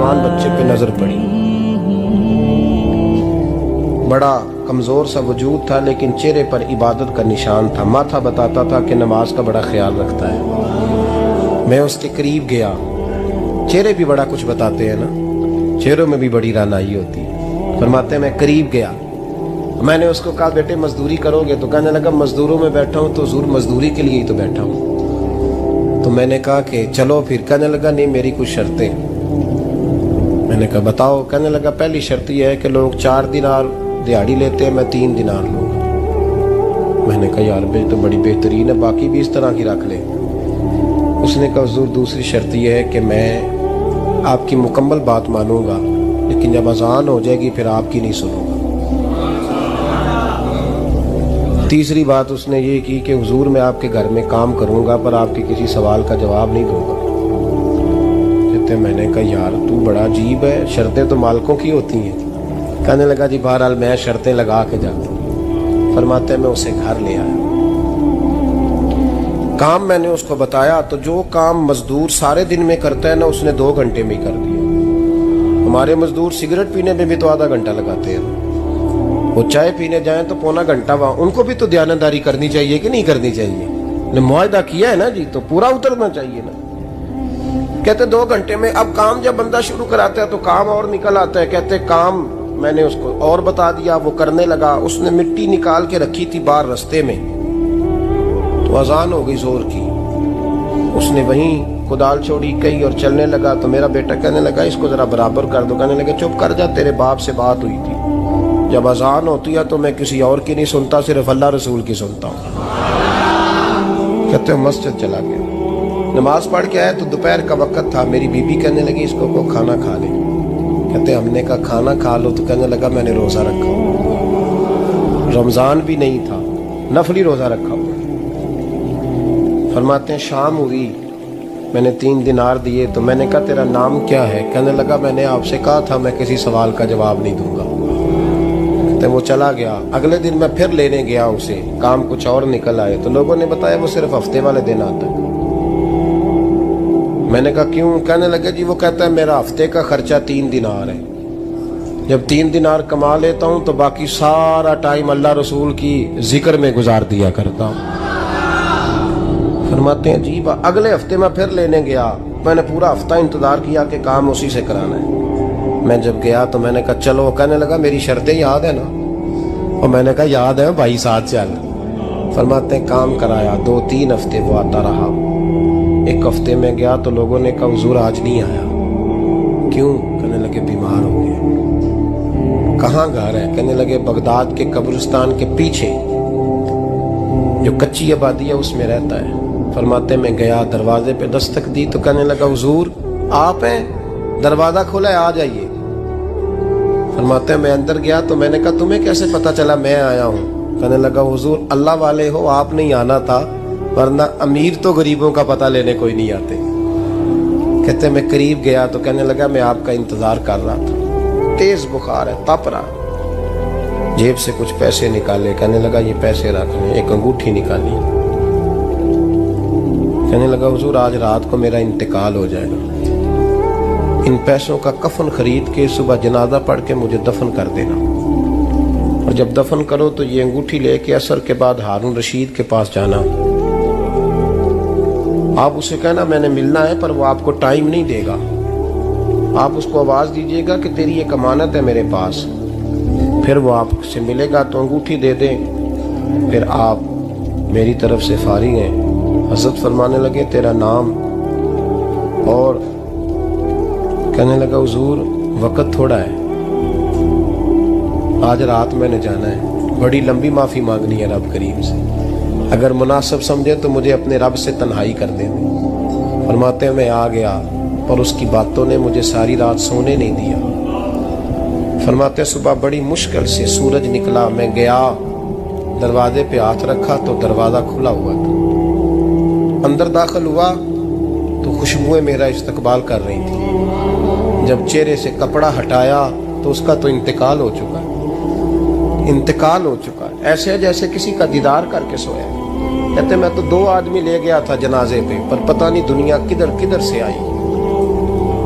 نوجوان بچے پہ نظر پڑی. بڑا کمزور سا وجود تھا لیکن چہرے پر عبادت کا نشان تھا. ماتھا بتاتا تھا کہ نماز کا بڑا خیال رکھتا ہے. میں اس کے قریب گیا. چہرے بھی بڑا کچھ بتاتے ہیں نا, چہروں میں بھی بڑی رانائی ہوتی ہے. فرماتے ہیں میں قریب گیا. میں نے اس کو کہا بیٹے مزدوری کرو گے؟ تو کہنے لگا مزدوروں میں بیٹھا ہوں تو حضور مزدوری کے لیے ہی تو بیٹھا ہوں. تو میں نے کہا کہ چلو پھر. کہنے لگا نہیں میری کچھ شرطیں. میں نے کہا بتاؤ. کہنے لگا پہلی شرط یہ ہے کہ لوگ 4 دینار دیہاڑی لیتے ہیں, میں 3 دینار لوں گا. میں نے کہا یار بھائی تو بڑی بہترین ہے, باقی بھی اس طرح کی رکھ لے. اس نے کہا حضور دوسری شرط یہ ہے کہ میں آپ کی مکمل بات مانوں گا لیکن جب اذان ہو جائے گی پھر آپ کی نہیں سنوں گا. تیسری بات اس نے یہ کی کہ حضور میں آپ کے گھر میں کام کروں گا پر آپ کے کسی سوال کا جواب نہیں دوں گا. کہتے میں نے کہا یار تو بڑا عجیب ہے, شرطیں تو مالکوں کی ہوتی ہیں. کہنے لگا جی بہرحال میں شرطیں لگا کے جاتا ہوں. فرماتے ہیں میں اسے گھر لے آیا. کام میں نے اس کو بتایا تو جو کام مزدور سارے دن میں کرتا ہے نا اس نے 2 گھنٹے میں ہی کر دیا. ہمارے مزدور سگریٹ پینے میں بھی تو آدھا گھنٹہ لگاتے ہیں. وہ چائے پینے جائیں تو پونا گھنٹہ وہاں. ان کو بھی تو دیانتداری کرنی چاہیے کہ نہیں کرنی چاہیے؟ نے معاہدہ کیا ہے نا جی تو پورا اترنا چاہیے نا. کہتے 2 گھنٹے میں. اب کام جب بندہ شروع کراتا ہے تو کام اور نکل آتا ہے. کہتے کام میں نے اس کو اور بتا دیا, وہ کرنے لگا. اس نے مٹی نکال کے رکھی تھی باہر رستے میں, تو اذان ہو گئی زور کی. اس نے وہیں کدال چھوڑی کہی اور چلنے لگا. تو میرا بیٹا کہنے لگا اس کو ذرا برابر کر دو. کہنے لگا چپ کر جا, تیرے باپ سے بات ہوئی تھی. جب اذان ہوتی ہے تو میں کسی اور کی نہیں سنتا, صرف اللہ رسول کی سنتا ہوں. کہتے ہیں مسجد چلا گیا. نماز پڑھ کے آیا تو دوپہر کا وقت تھا. میری بیوی کہنے لگی اس کو کھانا کھا لے. کہتے ہم نے کہا کھانا کھا لو. تو کہنے لگا میں نے روزہ رکھا ہوا, رمضان بھی نہیں تھا, نفلی روزہ رکھا ہوا. فرماتے ہیں شام ہوئی, میں نے 3 دینار دیے. تو میں نے کہا تیرا نام کیا ہے؟ کہنے لگا میں نے آپ سے کہا تھا میں کسی سوال کا جواب نہیں دوں گا. کہتے وہ چلا گیا. اگلے دن میں پھر لینے گیا اسے, کام کچھ اور نکل آئے. تو لوگوں نے بتایا وہ صرف ہفتے والے دن آتا ہے. میں نے کہا کیوں؟ کہنے لگے جی وہ کہتا ہے میرا ہفتے کا خرچہ 3 دینار ہے. جب 3 دینار کما لیتا ہوں تو باقی سارا ٹائم اللہ رسول کی ذکر میں گزار دیا کرتا ہوں. فرماتے ہیں جی اگلے ہفتے میں پھر لینے گیا. میں نے پورا ہفتہ انتظار کیا کہ کام اسی سے کرانا ہے. میں جب گیا تو میں نے کہا چلو. کہنے لگا میری شرطیں یاد ہے نا؟ اور میں نے کہا یاد ہے بھائی ساتھ چل. فرماتے ہیں کام کرایا. 2-3 ہفتے وہ آتا رہا. ایک ہفتے میں گیا تو لوگوں نے کہا حضور آج نہیں آیا. کیوں؟ کہنے لگے بیمار ہو گئے. کہاں گھر ہے؟ کہنے لگے بغداد کے قبرستان کے پیچھے جو کچی آبادی ہے اس میں رہتا ہے. فرماتے میں گیا, دروازے پہ دستک دی تو کہنے لگا حضور آپ ہیں؟ دروازہ کھولا ہے, آ جائیے. فرماتے ہیں میں اندر گیا تو میں نے کہا تمہیں کیسے پتا چلا میں آیا ہوں؟ کہنے لگا حضور اللہ والے ہو, آپ نہیں آنا تھا, ورنہ امیر تو غریبوں کا پتہ لینے کوئی نہیں آتے. کہتے میں قریب گیا تو کہنے لگا میں آپ کا انتظار کر رہا تھا, تیز بخار ہے, تپ رہا. جیب سے کچھ پیسے نکالے. کہنے لگا یہ پیسے رکھ لیں. ایک انگوٹھی نکالی. کہنے لگا حضور آج رات کو میرا انتقال ہو جائے گا, ان پیسوں کا کفن خرید کے صبح جنازہ پڑھ کے مجھے دفن کر دینا, اور جب دفن کرو تو یہ انگوٹھی لے کے عصر کے بعد ہارون رشید کے پاس جانا. آپ اسے کہنا میں نے ملنا ہے پر وہ آپ کو ٹائم نہیں دے گا. آپ اس کو آواز دیجیے گا کہ تیری ایک امانت ہے میرے پاس. پھر وہ آپ سے ملے گا تو انگوٹھی دے دیں, پھر آپ میری طرف سے فارغ ہیں. حضرت فرمانے لگے تیرا نام؟ اور کہنے لگا حضور وقت تھوڑا ہے, آج رات میں نے جانا ہے, بڑی لمبی معافی مانگنی ہے رب کریم سے, اگر مناسب سمجھے تو مجھے اپنے رب سے تنہائی کر دیں. فرماتے ہیں میں آ گیا اور اس کی باتوں نے مجھے ساری رات سونے نہیں دیا. فرماتے ہیں صبح بڑی مشکل سے سورج نکلا. میں گیا, دروازے پہ ہاتھ رکھا تو دروازہ کھلا ہوا تھا. اندر داخل ہوا تو خوشبوئیں میرا استقبال کر رہی تھی. جب چہرے سے کپڑا ہٹایا تو اس کا تو انتقال ہو چکا, انتقال ہو چکا. ایسے جیسے کسی کا دیدار کر کے سویا. کہتے میں تو 2 آدمی لے گیا تھا جنازے پہ, پر پتہ نہیں دنیا کدھر کدھر سے آئی.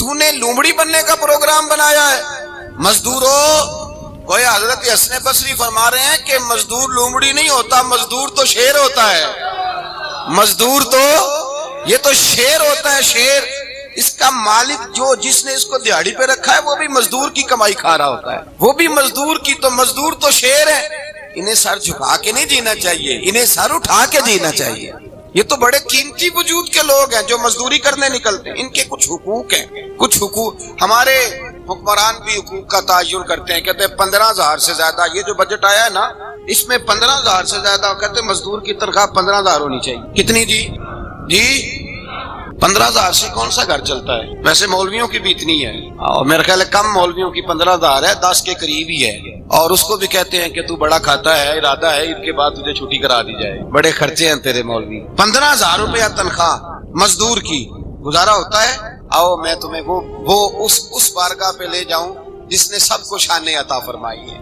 تو نے لومڑی بننے کا پروگرام بنایا ہے؟ مزدوروں کوئی حضرت حسن بصری فرما رہے ہیں کہ مزدور لومڑی نہیں ہوتا، مزدور تو شیر ہوتا ہے، مزدور تو یہ تو شیر ہوتا ہے، شیر۔ اس کا مالک جو جس نے اس کو دیہڑی پہ رکھا ہے وہ بھی مزدور کی کمائی کھا رہا ہوتا ہے، وہ بھی مزدور کی، تو مزدور تو شیر ہے۔ انہیں سر جھکا کے نہیں جینا چاہیے، انہیں سر اٹھا کے جینا چاہیے۔ یہ تو بڑے قیمتی وجود کے لوگ ہیں جو مزدوری کرنے نکلتے ہیں، ان کے کچھ حقوق ہیں، کچھ حقوق۔ ہمارے حکمران بھی حقوق کا تعین کرتے ہیں، کہتے ہیں 15,000 سے زیادہ، یہ جو بجٹ آیا ہے نا اس میں 15,000 سے زیادہ، کہتے ہیں مزدور کی تنخواہ 15,000 ہونی چاہیے۔ کتنی جی؟ 15,000 سے کون سا گھر چلتا ہے؟ ویسے مولویوں کی بھی اتنی ہے، اور میرا خیال ہے کم مولویوں کی 15,000 ہے، 10 کے قریب ہی ہے، اور اس کو بھی کہتے ہیں کہ تو بڑا کھاتا ہے، ارادہ ہے عید کے بعد تجھے چھٹی کرا دی جائے، بڑے خرچے ہیں تیرے مولوی۔ 15,000 روپیہ تنخواہ مزدور کی، گزارا ہوتا ہے؟ آؤ میں تمہیں وہ اس بارگاہ پہ لے جاؤں جس نے سب کو شانیں عطا فرمائی ہے۔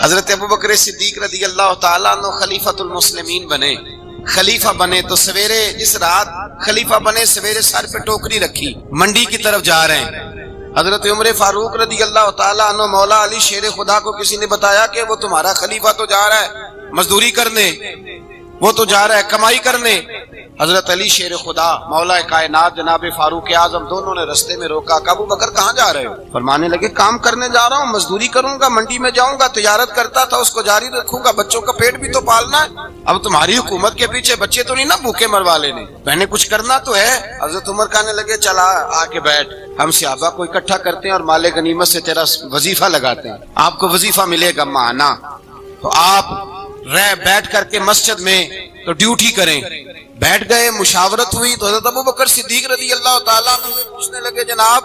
حضرت ابوبکر صدیق رضی اللہ تعالیٰ عنہ خلیفۃ المسلمین بنے، خلیفہ بنے تو سویرے جس رات خلیفہ بنے سویرے سر پہ ٹوکری رکھی، منڈی کی طرف جا رہے ہیں۔ حضرت عمر فاروق رضی اللہ تعالیٰ عنہ مولا علی شیر خدا کو کسی نے بتایا کہ وہ تمہارا خلیفہ تو جا رہا ہے مزدوری کرنے، وہ تو جا رہا ہے کمائی کرنے۔ حضرت علی شیر خدا مولا کائنات جناب فاروق اعظم دونوں نے رستے میں روکا کہ ابو بکر کہاں جا رہے ہو؟ فرمانے لگے کام کرنے جا رہا ہوں، مزدوری کروں گا، منڈی میں جاؤں گا، تجارت کرتا تھا اس کو جاری رکھوں گا، بچوں کا پیٹ بھی تو پالنا ہے۔ اب تمہاری حکومت کے پیچھے بچے تو نہیں نا بھوکے مروا لینے، میں نے کچھ کرنا تو ہے۔ حضرت عمر کہنے لگے چلا آ کے بیٹھ، ہم صحابہ کو اکٹھا کرتے ہیں اور مال غنیمت سے تیرا وظیفہ لگاتے ہیں، آپ کو وظیفہ ملے گا مانا، تو آپ بیٹھ کر کے مسجد میں تو ڈیوٹی کریں۔ بیٹھ گئے، مشاورت ہوئی تو حضرت ابوبکر صدیق رضی اللہ تعالیٰ عنہ پوچھنے لگے جناب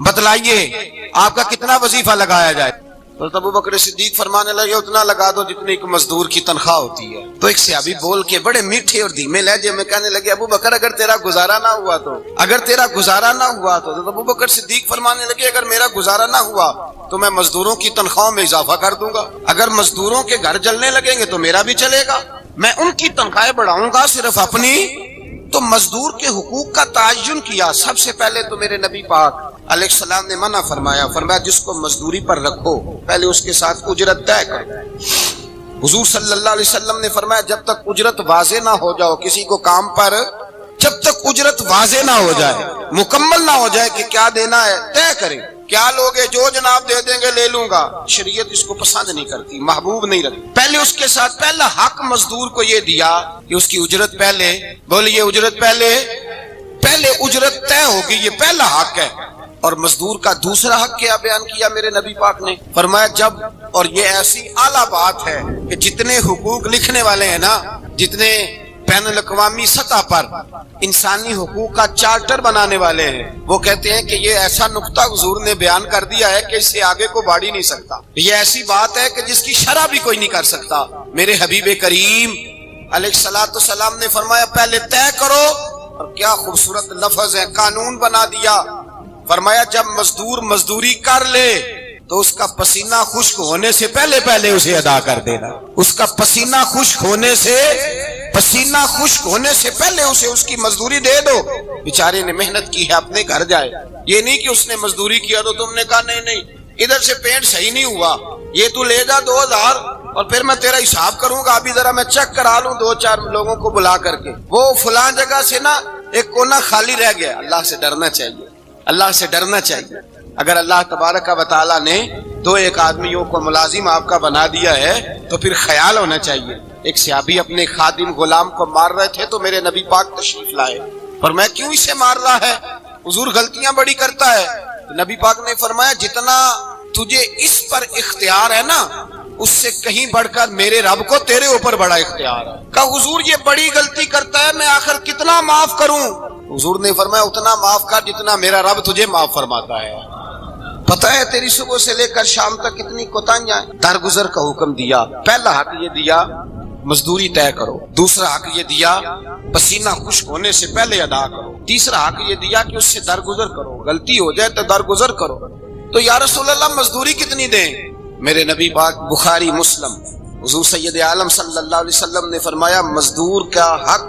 بتلائیے آپ کا کتنا وظیفہ لگایا جائے؟ حضرت ابوبکر صدیق فرمانے لگے اتنا لگا دو جتنی ایک مزدور کی تنخواہ ہوتی ہے۔ تو ایک صحابی بول کے بڑے میٹھے اور دھیمے لہجے میں کہنے لگے ابوبکر اگر تیرا گزارا نہ ہوا تو، اگر تیرا گزارا نہ ہوا تو۔ حضرت ابوبکر صدیق فرمانے لگے اگر میرا گزارا نہ ہوا تو میں مزدوروں کی تنخواہوں میں اضافہ کر دوں گا، اگر مزدوروں کے گھر جلنے لگیں گے تو میرا بھی چلے گا، میں ان کی تنخواہیں بڑھاؤں گا صرف اپنی۔ تو مزدور کے حقوق کا تعین کیا۔ سب سے پہلے تو میرے نبی پاک علیہ السلام نے منع فرمایا، فرمایا جس کو مزدوری پر رکھو پہلے اس کے ساتھ اجرت طے کرو۔ حضور صلی اللہ علیہ وسلم نے فرمایا جب تک اجرت واضح نہ ہو جاؤ کسی کو کام پر، جب تک اجرت واضح نہ ہو جائے، مکمل نہ ہو جائے کہ کیا دینا ہے، طے کریں کیا لوگے، جو جناب دے دیں گے لے لوں گا۔ شریعت اس کو پسند نہیں کرتی، محبوب نہیں رکھتی۔ پہلے اس کے ساتھ پہلا حق مزدور کو یہ دیا کہ اس کی اجرت پہلے، بولیے اجرت پہلے اجرت طے ہوگی، یہ پہلا حق ہے۔ اور مزدور کا دوسرا حق کیا بیان کیا میرے نبی پاک نے؟ فرمایا جب، اور یہ ایسی اعلیٰ بات ہے کہ جتنے حقوق لکھنے والے ہیں نا، جتنے بین الاقوامی سطح پر انسانی حقوق کا چارٹر بنانے والے ہیں، وہ کہتے ہیں کہ یہ ایسا نقطہ حضور نے بیان کر دیا ہے کہ اس سے آگے کو بڑھ ہی نہیں سکتا، یہ ایسی بات ہے کہ جس کی شرح بھی کوئی نہیں کر سکتا۔ میرے حبیب کریم علیہ الصلوۃ والسلام نے فرمایا پہلے طے کرو، اور کیا خوبصورت لفظ ہے، قانون بنا دیا۔ فرمایا جب مزدور مزدوری کر لے تو اس کا پسینہ خشک ہونے سے پہلے اسے ادا کر دینا، اس کا پسینہ خشک ہونے سے پہلے اسے اس کی مزدوری دے دو۔ بیچارے نے محنت کی ہے، اپنے گھر جائے، یہ نہیں کہ اس نے مزدوری کیا تو تم نے کہا نہیں ادھر سے پینٹ صحیح نہیں ہوا، یہ تو لے جا 2000 اور پھر میں تیرا حساب کروں گا، ابھی ذرا میں چیک کرا لوں 2-4 لوگوں کو بلا کر کے، وہ فلاں جگہ سے نا ایک کونا خالی رہ گیا۔ اللہ سے ڈرنا چاہیے، اللہ سے ڈرنا چاہیے۔ اگر اللہ تبارک و تعالیٰ نے 2-1 آدمیوں کو ملازم آپ کا بنا دیا ہے تو پھر خیال ہونا چاہیے۔ ایک صحابی اپنے خادم غلام کو مار رہے تھے تو میرے نبی پاک تشریف لائے، اور میں کیوں اسے مار رہا ہے؟ حضور غلطیاں بڑی کرتا ہے۔ نبی پاک نے فرمایا جتنا تجھے اس پر اختیار ہے نا اس سے کہیں بڑھ کر میرے رب کو تیرے اوپر بڑا اختیار ہے۔ کہا حضور یہ بڑی غلطی کرتا ہے، میں آخر کتنا معاف کروں؟ حضور نے فرمایا اتنا معاف کر جتنا میرا رب تجھے معاف فرماتا ہے۔ پتہ ہے تیری صبح سے لے کر شام تک کتنی کوتاہیاں ہیں۔ درگزر کا حکم دیا، پہلا حق یہ دیا مزدوری طے کرو، دوسرا حق یہ دیا پسینہ خشک ہونے سے پہلے ادا کرو، تیسرا حق یہ دیا کہ اس سے درگزر کرو، غلطی ہو جائے تو درگزر کرو۔ تو یا رسول اللہ مزدوری کتنی دیں؟ میرے نبی پاک بخاری مسلم حضور سید عالم صلی اللہ علیہ وسلم نے فرمایا مزدور کا حق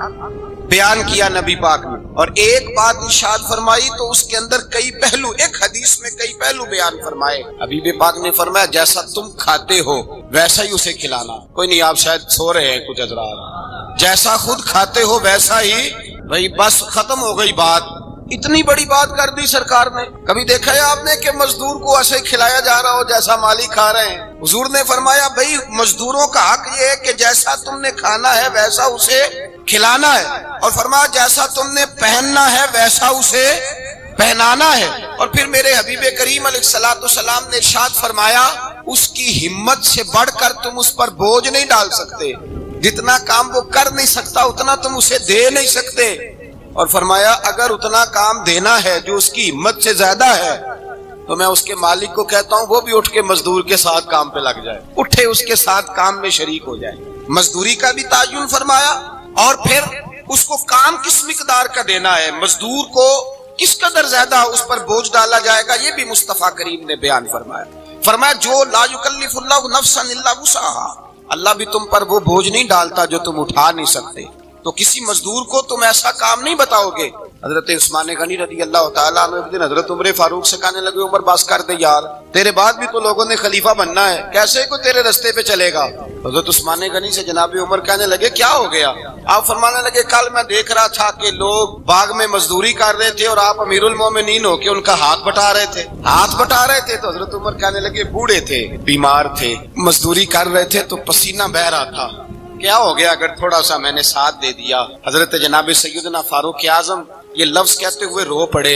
بیان کیا نبی پاک نے، اور ایک بات ارشاد فرمائی تو اس کے اندر کئی پہلو، ایک حدیث میں کئی پہلو بیان فرمائے۔ حبیب پاک نے فرمایا جیسا تم کھاتے ہو ویسا ہی اسے کھلانا۔ کوئی نہیں، آپ شاید سو رہے ہیں کچھ حضرات، جیسا خود کھاتے ہو ویسا ہی، بھائی بس ختم ہو گئی بات۔ اتنی بڑی بات کر دی سرکار نے۔ کبھی دیکھا ہے آپ نے کہ مزدور کو ایسے کھلایا جا رہا ہو جیسا مالک کھا رہے ہیں؟ حضور نے فرمایا بھائی مزدوروں کا حق یہ ہے کہ جیسا تم نے کھانا ہے ویسا اسے کھلانا ہے، اور فرمایا جیسا تم نے پہننا ہے ویسا اسے پہنانا ہے۔ اور پھر میرے حبیب کریم علیہ الصلوۃ والسلام نے ارشاد فرمایا اس کی ہمت سے بڑھ کر تم اس پر بوجھ نہیں ڈال سکتے، جتنا کام وہ کر نہیں سکتا اتنا تم اسے دے نہیں سکتے۔ اور فرمایا اگر اتنا کام دینا ہے جو اس کی ہمت سے زیادہ ہے تو میں اس کے مالک کو کہتا ہوں وہ بھی اٹھ کے مزدور کے ساتھ کام پہ لگ جائے، اٹھے اس کے ساتھ کام میں شریک ہو جائے۔ مزدوری کا بھی تعین فرمایا، اور پھر اس کو کام کس مقدار کا دینا ہے، مزدور کو کس قدر زیادہ اس پر بوجھ ڈالا جائے گا، یہ بھی مصطفیٰ کریم نے بیان فرمایا۔ فرمایا جو لا یکلف اللہ نفسا الا وسعها، اللہ بھی تم پر وہ بوجھ نہیں ڈالتا جو تم اٹھا نہیں سکتے، تو کسی مزدور کو تم ایسا کام نہیں بتاؤ گے۔ حضرت عثمان غنی رضی اللہ تعالیٰ عنہ ایک دن حضرت عمر فاروق سے کہنے لگے عمر بس کر دے یار، تیرے بعد بھی تو لوگوں نے خلیفہ بننا ہے، کیسے کوئی تیرے رستے پہ چلے گا؟ حضرت عثمان غنی سے جناب عمر کہنے لگے کیا ہو گیا؟ آپ فرمانے لگے کل میں دیکھ رہا تھا کہ لوگ باغ میں مزدوری کر رہے تھے اور آپ امیر المومنین ہو کے ان کا ہاتھ بٹا رہے تھے، ہاتھ بٹا رہے تھے۔ تو حضرت عمر کہنے لگے بوڑھے تھے، بیمار تھے، مزدوری کر رہے تھے تو پسینہ بہ رہا تھا، کیا ہو گیا اگر تھوڑا سا میں نے ساتھ دے دیا؟ حضرت جناب سیدنا فاروق اعظم یہ لفظ کہتے ہوئے رو پڑے۔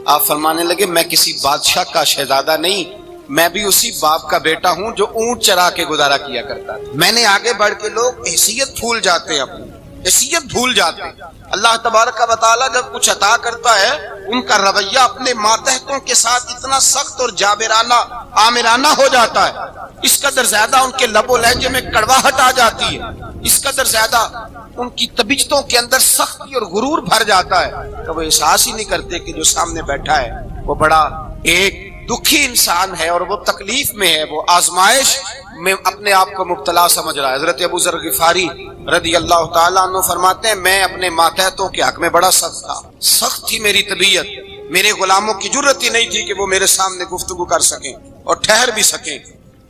آپ فرمانے لگے میں کسی بادشاہ کا شہزادہ نہیں، میں بھی اسی باپ کا بیٹا ہوں جو اونٹ چرا کے گزارا کیا کرتا تھا۔ میں نے آگے بڑھ کے لوگ حیثیت بھول جاتے ہیں، اپنی حیثیت بھول جاتے ہیں۔ اللہ تبارک و تعالیٰ جب کچھ عطا کرتا ہے ان کا رویہ اپنے ماتحتوں کے ساتھ اتنا سخت اور جابرانہ آمرانہ ہو جاتا ہے، اس قدر زیادہ ان کے لب و لہجے میں کڑواہٹ آ جاتی ہے، اس قدر زیادہ ان کی طبیعتوں کے اندر سختی اور غرور بھر جاتا ہے کہ وہ احساس ہی نہیں کرتے کہ جو سامنے بیٹھا ہے وہ بڑا ایک دکھی انسان ہے اور وہ تکلیف میں ہے، وہ آزمائش میں اپنے آپ کو مبتلا سمجھ رہا ہے۔ حضرت ابو ذر غفاری رضی اللہ تعالیٰ عنہ فرماتے ہیں میں اپنے ماتحتوں کے حق میں بڑا سخت تھا، سخت تھی میری طبیعت، میرے غلاموں کی جرت ہی نہیں تھی کہ وہ میرے سامنے گفتگو کر سکیں اور ٹھہر بھی سکیں۔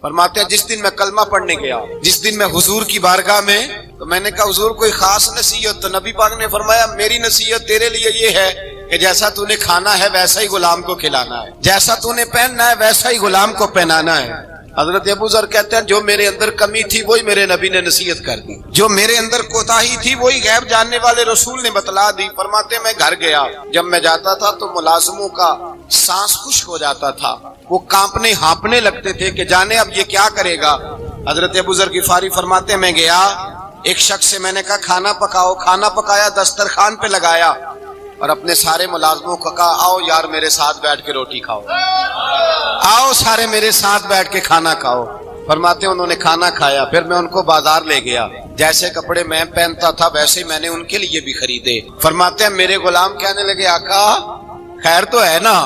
فرماتے ہیں جس دن میں کلمہ پڑھنے گیا، جس دن میں حضور کی بارگاہ میں، تو میں نے کہا حضور کوئی خاص نصیحت؟ تو نبی پاک نے فرمایا میری نصیحت تیرے لیے یہ ہے کہ جیسا تو نے کھانا ہے ویسا ہی غلام کو کھلانا ہے، جیسا تو نے پہننا ہے ویسا ہی غلام کو پہنانا ہے۔ حضرت ابو ذر کہتے ہیں جو میرے اندر کمی تھی وہی میرے نبی نے نصیحت کر دی، جو میرے اندر کوتاہی تھی وہی غیب جاننے والے رسول نے بتلا دی۔ فرماتے میں گھر گیا، جب میں جاتا تھا تو ملازموں کا سانس خشک ہو جاتا تھا، وہ کانپنے ہانپنے لگتے تھے کہ جانے اب یہ کیا کرے گا۔ حضرت ابو ذر غفاری فرماتے ہیں میں گیا، ایک شخص سے میں نے کہا کھانا پکاؤ، کھانا پکایا، دسترخوان پہ لگایا اور اپنے سارے ملازموں کو کہا آؤ یار میرے ساتھ بیٹھ کے روٹی کھاؤ، آؤ سارے میرے ساتھ بیٹھ کے کھانا کھاؤ۔ فرماتے ہیں انہوں نے کھانا کھایا، پھر میں ان کو بازار لے گیا، جیسے کپڑے میں پہنتا تھا ویسے ہی میں نے ان کے لیے بھی خریدے۔ فرماتے ہیں میرے غلام کہنے لگے آقا خیر تو ہے نا،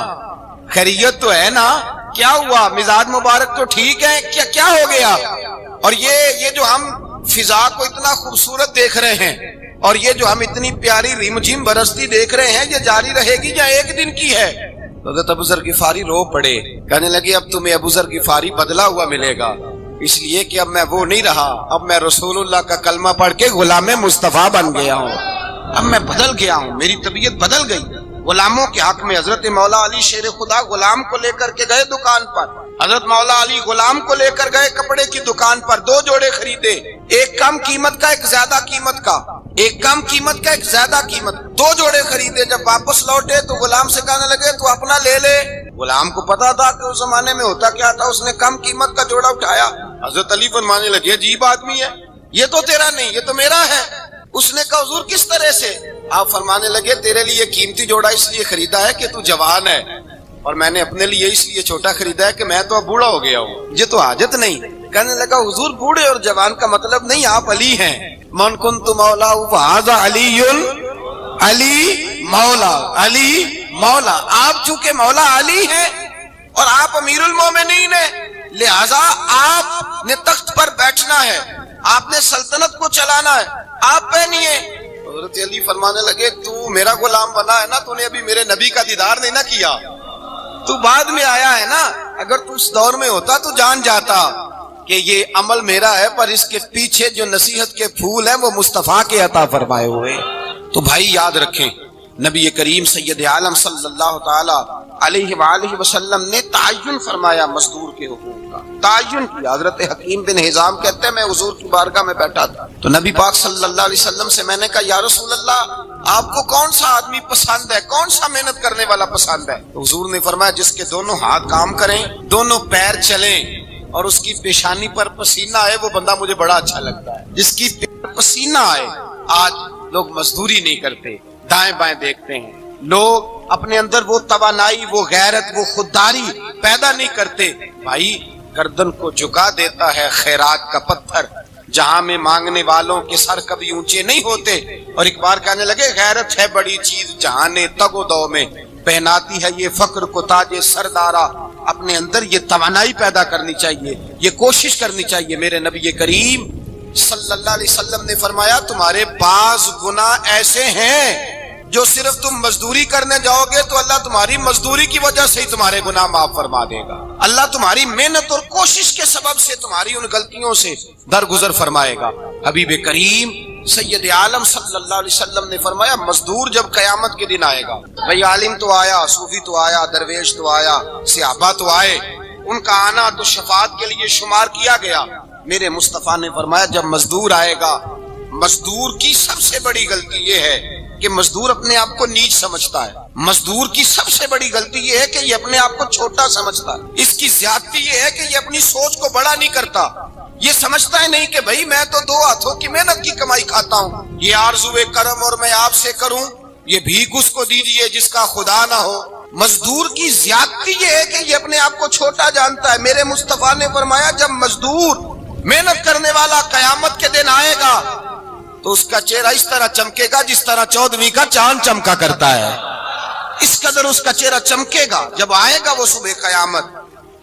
خیریت تو ہے نا، کیا ہوا؟ مزاج مبارک تو ٹھیک ہے، کیا ہو گیا؟ اور یہ جو ہم فضا کو اتنا خوبصورت دیکھ رہے ہیں اور یہ جو ہم اتنی پیاری ریم جھم برستی دیکھ رہے ہیں یہ جاری رہے گی یا ایک دن کی ہے؟ حضرت ابو ذر غفاری رو پڑے، کہنے لگے اب تمہیں ابو ذر غفاری بدلا ہوا ملے گا، اس لیے کہ اب میں وہ نہیں رہا، اب میں رسول اللہ کا کلمہ پڑھ کے غلام مصطفیٰ بن گیا ہوں، اب میں بدل گیا ہوں، میری طبیعت بدل گئی۔ غلاموں کے حق میں حضرت مولا علی شیر خدا غلام کو لے کر کے گئے دکان پر، حضرت مولا علی غلام کو لے کر گئے کپڑے کی دکان پر، 2 جوڑے خریدے، ایک کم قیمت کا ایک زیادہ قیمت کا، ایک کم قیمت کا ایک زیادہ قیمت، 2 جوڑے خریدے۔ جب واپس لوٹے تو غلام سے کہنے لگے تو اپنا لے لے۔ غلام کو پتا تھا کہ اس زمانے میں ہوتا کیا تھا، اس نے کم قیمت کا جوڑا اٹھایا۔ حضرت علی فرمانے لگے عجیب آدمی ہے، یہ تو تیرا نہیں یہ تو میرا ہے۔ اس نے کہا حضور کس طرح سے؟ آپ فرمانے لگے تیرے لیے قیمتی جوڑا اس لیے خریدا ہے کہ تو جوان ہے، اور میں نے اپنے لیے اس لیے چھوٹا خریدا ہے کہ میں تو اب بوڑھا ہو گیا ہوں، یہ تو حاجت نہیں۔ کہنے لگا حضور بوڑھے اور جوان کا مطلب نہیں، آپ علی ہیں، من کنت مولا وھذا علی علی مولا، علی مولا، آپ چونکہ مولا علی ہیں اور آپ امیر المومنین ہیں، لہذا آپ نے تخت پر بیٹھنا ہے، آپ نے سلطنت کو چلانا ہے، آپ پہ نہیں ہے۔ حضرت علی فرمانے لگے تو میرا غلام بنا ہے نا, تو نے ابھی میرے نبی کا دیدار نہیں نہ کیا, تو بعد میں آیا ہے نا. اگر تو اس دور میں ہوتا تو جان جاتا کہ یہ عمل میرا ہے, پر اس کے پیچھے جو نصیحت کے پھول ہیں وہ مصطفیٰ کے عطا فرمائے ہوئے. تو بھائی یاد رکھیں, نبی کریم سید عالم صلی اللہ تعالی علیہ وآلہ وسلم نے تعین فرمایا مزدور کے حقوق کا, تعین کیا. حضرت حکیم بن حزام کہتے ہیں میں حضور کی بارگاہ میں بیٹھا تھا تو نبی پاک صلی اللہ علیہ وسلم سے میں نے کہا یا رسول اللہ آپ کو کون سا آدمی پسند ہے, کون سا محنت کرنے والا پسند ہے؟ تو حضور نے فرمایا جس کے دونوں ہاتھ کام کریں, دونوں پیر چلیں اور اس کی پیشانی پر پسینہ آئے, وہ بندہ مجھے بڑا اچھا لگتا ہے. جس کی پسینہ آئے. آج لوگ مزدوری نہیں کرتے, دائیں بائیں دیکھتے ہیں. لوگ اپنے اندر وہ توانائی, وہ غیرت, وہ خودداری پیدا نہیں کرتے. بھائی گردن کو جھکا دیتا ہے خیرات کا پتھر, جہاں میں مانگنے والوں کے سر کبھی اونچے نہیں ہوتے. اور ایک بار کہنے لگے غیرت ہے بڑی چیز جہاں نے تگ و دو میں پہناتی ہے یہ فقر کو تاج سردارا. اپنے اندر یہ توانائی پیدا کرنی چاہیے, یہ کوشش کرنی چاہیے. میرے نبی کریم صلی اللہ علیہ وسلم نے فرمایا تمہارے بعض گناہ ایسے ہیں جو صرف تم مزدوری کرنے جاؤ گے تو اللہ تمہاری مزدوری کی وجہ سے ہی تمہارے گناہ معاف فرما دے گا. اللہ تمہاری محنت اور کوشش کے سبب سے تمہاری ان غلطیوں سے درگزر فرمائے گا. حبیب کریم سید عالم صلی اللہ علیہ وسلم نے فرمایا مزدور جب قیامت کے دن آئے گا, بھئی عالم تو آیا, صوفی تو آیا, درویش تو آیا, صحابہ تو آئے, ان کا آنا تو شفاعت کے لیے شمار کیا گیا. میرے مصطفیٰ نے فرمایا جب مزدور آئے گا, مزدور کی سب سے بڑی غلطی یہ ہے کہ مزدور اپنے آپ کو نیچ سمجھتا ہے. مزدور کی سب سے بڑی غلطی یہ ہے کہ یہ اپنے آپ کو چھوٹا سمجھتا ہے. اس کی زیادتی یہ ہے کہ یہ اپنی سوچ کو بڑا نہیں کرتا. یہ سمجھتا ہے نہیں کہ بھئی میں تو دو ہاتھوں کی محنت کی کمائی کھاتا ہوں, یہ آرزوئے کرم اور میں آپ سے کروں, یہ بھیک اس کو دیجئے جس کا خدا نہ ہو. مزدور کی زیادتی یہ ہے کہ یہ اپنے آپ کو چھوٹا جانتا ہے. میرے مصطفیٰ نے فرمایا جب مزدور محنت کرنے والا قیامت کے دن آئے گا تو اس کا چہرہ اس طرح چمکے گا جس طرح 14ویں کا چاند چمکا کرتا ہے. اس قدر اس کا چہرہ چمکے گا جب آئے گا وہ صبح قیامت.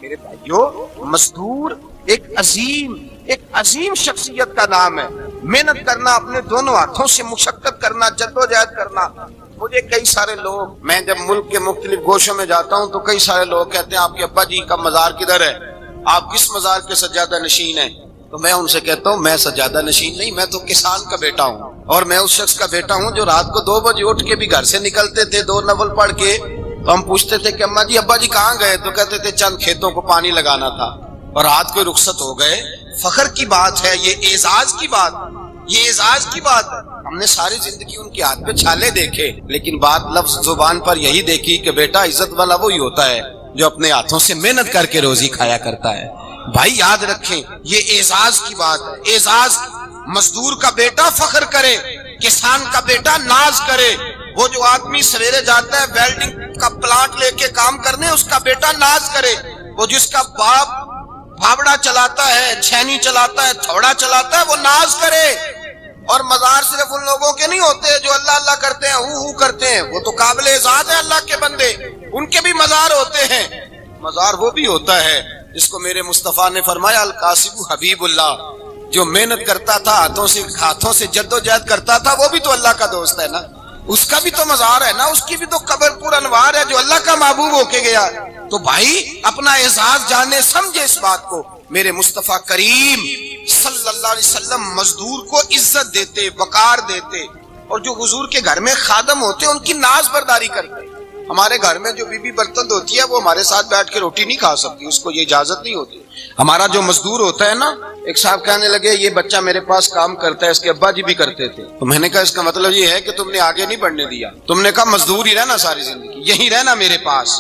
میرے بھائیو مزدور ایک عظیم شخصیت کا نام ہے. محنت کرنا, اپنے دونوں ہاتھوں سے مشقت کرنا, جدوجہد کرنا. مجھے کئی سارے لوگ, میں جب ملک کے مختلف گوشوں میں جاتا ہوں تو کئی سارے لوگ کہتے ہیں آپ کے ابا جی کا مزار کدھر ہے, آپ کس مزار کے سجادہ نشین ہیں؟ تو میں ان سے کہتا ہوں میں سجادہ نشین نہیں, میں تو کسان کا بیٹا ہوں, اور میں اس شخص کا بیٹا ہوں جو رات کو 2 بجے اٹھ کے بھی گھر سے نکلتے تھے 2 نفل پڑھ کے. تو ہم پوچھتے تھے کہ اماں جی ابا جی کہاں گئے, تو کہتے تھے چند کھیتوں کو پانی لگانا تھا, اور رات کو رخصت ہو گئے. فخر کی بات ہے, یہ اعزاز کی بات, یہ اعزاز کی بات ہے. ہم نے ساری زندگی ان کے ہاتھ پہ چھالے دیکھے, لیکن بات لفظ زبان پر یہی دیکھی کہ بیٹا عزت والا وہی ہوتا ہے جو اپنے ہاتھوں سے محنت کر کے روزی کھایا کرتا ہے. بھائی یاد رکھیں یہ اعزاز کی بات ہے. اعزاز, مزدور کا بیٹا فخر کرے, کسان کا بیٹا ناز کرے. وہ جو آدمی سویرے جاتا ہے ویلڈنگ کا پلانٹ لے کے کام کرنے, اس کا بیٹا ناز کرے. وہ جس کا باپ بھاوڑا چلاتا ہے, چھینی چلاتا ہے, تھوڑا چلاتا ہے, وہ ناز کرے. اور مزار صرف ان لوگوں کے نہیں ہوتے جو اللہ اللہ کرتے ہیں, ہو کرتے ہیں, وہ تو قابل اعزاز ہے اللہ کے بندے, ان کے بھی مزار ہوتے ہیں. مزار وہ بھی ہوتا ہے جس کو میرے مصطفیٰ نے فرمایا القاسب حبیب اللہ, جو محنت کرتا تھا, ہاتھوں سے جدوجہد کرتا تھا, وہ بھی تو اللہ کا دوست ہے نا, اس کا بھی تو مزار ہے نا, اس کی بھی تو قبر پر انوار ہے جو اللہ کا محبوب ہو کے گیا. تو بھائی اپنا اعزاز جانے, سمجھے اس بات کو. میرے مصطفیٰ کریم صلی اللہ علیہ وسلم مزدور کو عزت دیتے, وقار دیتے, اور جو حضور کے گھر میں خادم ہوتے ان کی ناز برداری کرتے. ہمارے گھر میں جو بی بی برتن دھوتی ہے وہ ہمارے ساتھ بیٹھ کے روٹی نہیں کھا سکتی, اس کو یہ اجازت نہیں ہوتی. ہمارا جو مزدور ہوتا ہے نا, ایک صاحب کہنے لگے یہ بچہ میرے پاس کام کرتا ہے, اس کے ابا جی بھی کرتے تھے. تو میں نے کہا اس کا مطلب یہ ہے کہ تم نے آگے نہیں بڑھنے دیا, تم نے کہا مزدور ہی رہنا ساری زندگی, یہی رہنا میرے پاس,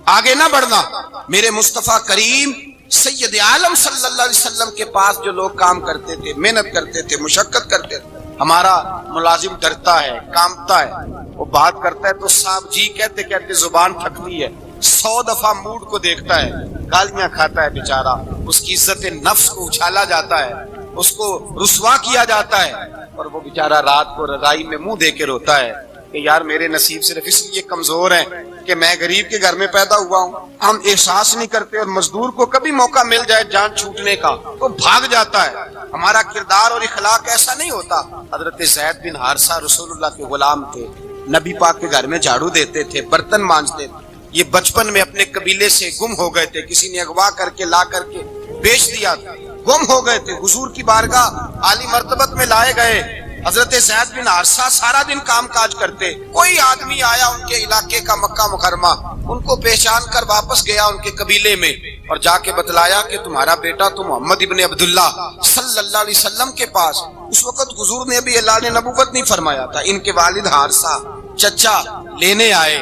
آگے نہ بڑھنا. میرے مصطفیٰ کریم سید عالم صلی اللہ علیہ وسلم کے پاس جو لوگ کام کرتے تھے, محنت کرتے تھے, مشقت کرتے تھے. ہمارا ملازم ڈرتا ہے, کامتا ہے, وہ بات کرتا ہے تو صاحب جی کہتے کہتے زبان تھکتی ہے, 100 دفعہ موڈ کو دیکھتا ہے, گالیاں کھاتا ہے بیچارہ, اس کی عزت نفس کو اچھالا جاتا ہے, اس کو رسوا کیا جاتا ہے, اور وہ بیچارہ رات کو رضائی میں منہ دے کے روتا ہے کہ یار میرے نصیب صرف اس لیے کمزور ہیں کہ میں غریب کے گھر میں پیدا ہوا ہوں. ہم احساس نہیں کرتے, اور مزدور کو کبھی موقع مل جائے جان چھوٹنے کا تو بھاگ جاتا ہے. ہمارا کردار اور اخلاق ایسا نہیں ہوتا. حضرت زید بن حارثہ رسول اللہ کے غلام تھے, نبی پاک کے گھر میں جھاڑو دیتے تھے, برتن مانجتے تھے. یہ بچپن میں اپنے قبیلے سے گم ہو گئے تھے, کسی نے اغوا کر کے لا کر کے بیچ دیا تھا, گم ہو گئے تھے. حضور کی بارگاہ عالی مرتبت میں لائے گئے. حضرت زید بن حارثہ سارا دن کام کاج کرتے. کوئی آدمی آیا ان کے علاقے کا, مکہ مکرمہ, ان کو پہچان کر واپس گیا ان کے قبیلے میں اور جا کے بتلایا کہ تمہارا بیٹا تو محمد ابن عبداللہ صلی اللہ علیہ وسلم کے پاس. اس وقت حضور نے بھی اللہ نے نبوت نہیں فرمایا تھا. ان کے والد حارثہ چچا لینے آئے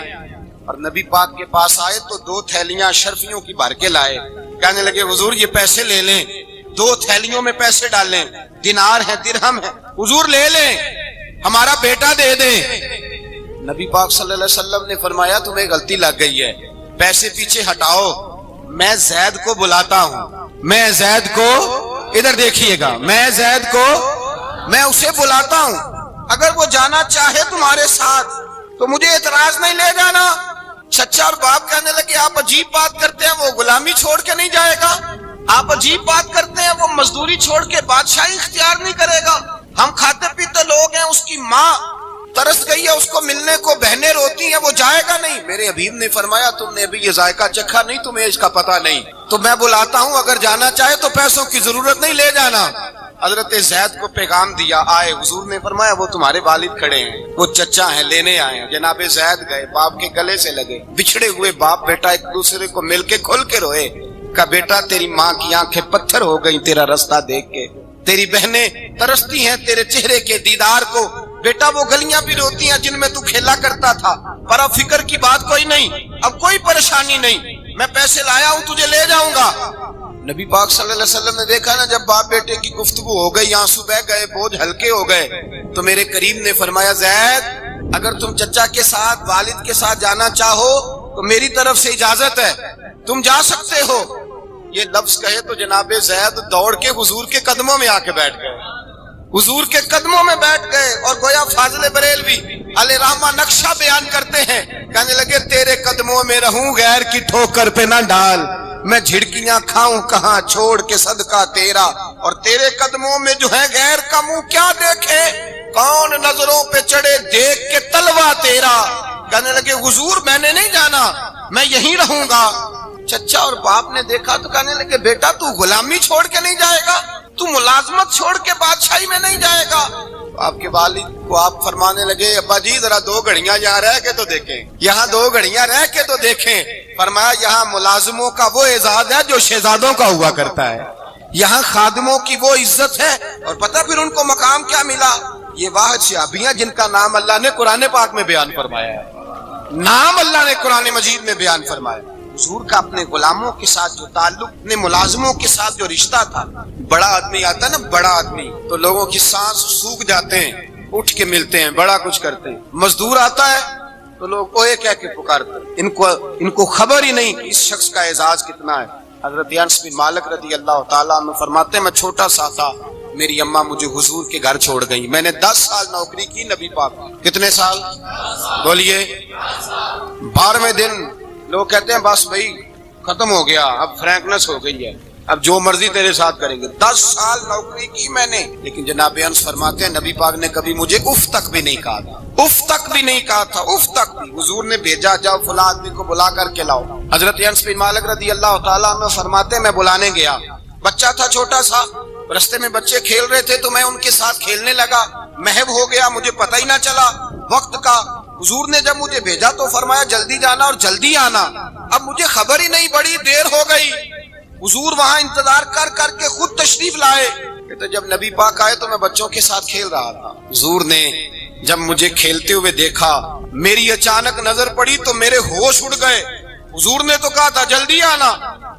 اور نبی پاک کے پاس آئے تو 2 تھیلیاں اشرفیوں کی بھر کے لائے. کہنے لگے حضور یہ پیسے لے لیں, 2 تھیلیوں میں پیسے ڈالیں, دینار ہے درہم ہے, حضور لے لیں, ہمارا بیٹا دے دیں. نبی پاک صلی اللہ علیہ وسلم نے فرمایا تمہیں غلطی لگ گئی ہے, پیسے پیچھے ہٹاؤ, میں زید کو بلاتا ہوں, میں زید کو, ادھر دیکھیے گا, میں زید کو, میں اسے بلاتا ہوں, اگر وہ جانا چاہے تمہارے ساتھ تو مجھے اعتراض نہیں لے جانا. چچا اور باپ کہنے لگے آپ عجیب بات کرتے ہیں, وہ غلامی چھوڑ کے نہیں جائے گا. آپ عجیب بات کرتے ہیں, وہ مزدوری چھوڑ کے بادشاہی اختیار نہیں کرے گا. ہم کھاتے پیتے لوگ ہیں, اس کی ماں ترس گئی ہے اس کو ملنے کو, بہنیں روتی ہیں, وہ جائے گا نہیں. میرے حبیب نے فرمایا تم نے ابھی یہ ذائقہ چکھا نہیں, تمہیں اس کا پتہ نہیں, تو میں بلاتا ہوں, اگر جانا چاہے تو پیسوں کی ضرورت نہیں, لے جانا. حضرت زید کو پیغام دیا, آئے. حضور نے فرمایا وہ تمہارے والد کھڑے ہیں, وہ چچا ہیں, لینے آئے ہیں. جناب زید گئے, باپ کے گلے سے لگے, بچھڑے ہوئے باپ بیٹا ایک دوسرے کو مل کے کھل کے روئے. کہا بیٹا تیری ماں کی آنکھیں پتھر ہو گئی تیرا رستہ دیکھ کے, تیری بہنیں ترستی ہیں تیرے چہرے کے دیدار کو. بیٹا وہ گلیاں بھی روتی ہیں جن میں تو کھیلا کرتا تھا, پر اب فکر کی بات کوئی نہیں, اب کوئی پریشانی نہیں, میں پیسے لایا ہوں تجھے لے جاؤں گا. نبی پاک صلی اللہ علیہ وسلم نے دیکھا نا جب باپ بیٹے کی گفتگو ہو گئی, آنسو بہ گئے, بوجھ ہلکے ہو گئے, تو میرے کریم نے فرمایا زید اگر تم چچا کے ساتھ والد کے ساتھ جانا چاہو تو میری طرف سے اجازت ہے, تم جا سکتے ہو. یہ لفظ کہے تو جناب زید دوڑ کے حضور کے قدموں میں آ کے بیٹھ گئے, حضور کے قدموں میں بیٹھ گئے. اور گویا فاضل بریلوی علیہ رحمہ نقشہ بیان کرتے ہیں, کہنے لگے تیرے قدموں میں رہوں, غیر کی ٹھوکر پہ نہ ڈال, میں جھڑکیاں کھاؤں کہاں چھوڑ کے صدقہ تیرا, اور تیرے قدموں میں جو ہے غیر کا منہ کیا دیکھے, کون نظروں پہ چڑھے دیکھ کے تلوا تیرا. کہنے لگے حضور میں نے نہیں جانا, میں یہیں رہوں گا. چچا اور باپ نے دیکھا تو کہنے لگے بیٹا تو غلامی چھوڑ کے نہیں جائے گا, تو ملازمت چھوڑ کے بادشاہی میں نہیں جائے گا. آپ کے والد کو آپ فرمانے لگے ابا جی ذرا 2 گھڑیاں یہاں رہ کے تو دیکھیں, یہاں 2 گھڑیاں رہ کے تو دیکھیں. فرمایا یہاں ملازموں کا وہ اعزاز ہے جو شہزادوں کا ہوا کرتا ہے, یہاں خادموں کی وہ عزت ہے. اور پتہ پھر ان کو مقام کیا ملا, یہ واحد صحابیاں جن کا نام اللہ نے قرآن پاک میں بیان فرمایا ہے, نام اللہ نے قرآن مجید میں بیان فرمایا. حضور کا اپنے غلاموں کے ساتھ جو تعلق, اپنے ملازموں کے ساتھ جو رشتہ تھا. بڑا آدمی آتا ہے نا, بڑا آدمی, تو لوگوں کی سانس سوکھ جاتے ہیں, اٹھ کے ملتے ہیں, بڑا کچھ کرتے ہیں. مزدور آتا ہے تو لوگ اوے کہہ کے پکارتے ہیں, ان کو خبر ہی نہیں کہ اس شخص کا اعزاز کتنا ہے. حضرت انس بن مالک رضی اللہ تعالیٰ عنہ فرماتے ہیں میں چھوٹا سا تھا, میری اماں مجھے حضور کے گھر چھوڑ گئی, میں نے 10 سال نوکری کی نبی پاک. کتنے سال بولیے؟ 12ویں دن لوگ کہتے ہیں بس بھائی ختم ہو گیا, اب فرینکنس ہو گئی ہے, اب جو مرضی تیرے ساتھ کریں گے. 10 سال نوکری کی میں نے, لیکن جناب انس فرماتے ہیں نبی پاک نے کبھی مجھے اف تک بھی نہیں کہا تھا, اف تک بھی نہیں کہا تھا, اف تک بھی. حضور نے بھیجا جاؤ فلاں آدمی کو بلا کر کے لاؤ. حضرت انس بن مالک رضی اللہ تعالیٰ عنہ فرماتے ہیں میں بلانے گیا, بچہ تھا چھوٹا سا, رستے میں بچے کھیل رہے تھے تو میں ان کے ساتھ کھیلنے لگا, محو ہو گیا, مجھے پتہ ہی نہ چلا وقت کا. حضور نے جب مجھے بھیجا تو فرمایا جلدی جانا اور جلدی آنا. اب مجھے خبر ہی نہیں, بڑی دیر ہو گئی. حضور وہاں انتظار کر کر کے خود تشریف لائے. کہتے جب نبی پاک آئے تو میں بچوں کے ساتھ کھیل رہا تھا. حضور نے جب مجھے کھیلتے ہوئے دیکھا, میری اچانک نظر پڑی تو میرے ہوش اڑ گئے. حضور نے تو کہا تھا جلدی آنا,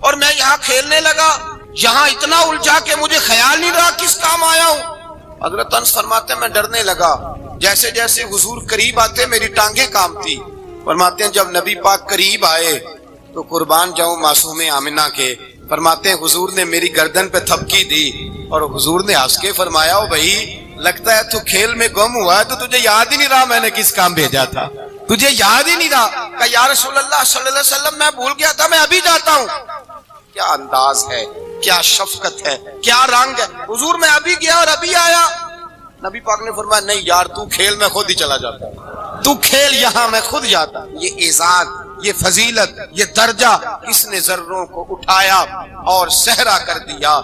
اور میں یہاں کھیلنے لگا, یہاں اتنا الجھا کہ مجھے خیال نہیں رہا کس کام آیا ہوں. حضرت انس فرماتے ہیں میں ڈرنے لگا, جیسے جیسے حضور قریب آتے میری ٹانگیں کانپتی. فرماتے ہیں جب نبی پاک قریب آئے تو قربان جاؤں معصوم آمنہ کے, فرماتے ہیں حضور نے میری گردن پہ تھپکی دی اور حضور نے ہنس کے فرمایا او بھائی لگتا ہے تو کھیل میں گم ہوا ہے, تو تجھے یاد ہی نہیں رہا میں نے کس کام بھیجا تھا, تجھے یاد ہی نہیں رہا. کہا یا رسول اللہ صلی اللہ علیہ وسلم میں بھول گیا تھا, میں ابھی جاتا ہوں. کیا انداز ہے، کیا شفقت ہے، کیا رنگ ہے. حضور میں ابھی گیا اور ابھی آیا. نبی پاک نے فرمایا نہیں یار تو کھیل، میں خود ہی چلا جاتا، تو کھیل یہاں میں خود جاتا. یہ اعزاز، یہ فضیلت، یہ درجہ کس نے ذروں کو اٹھایا اور صحرا کر دیا،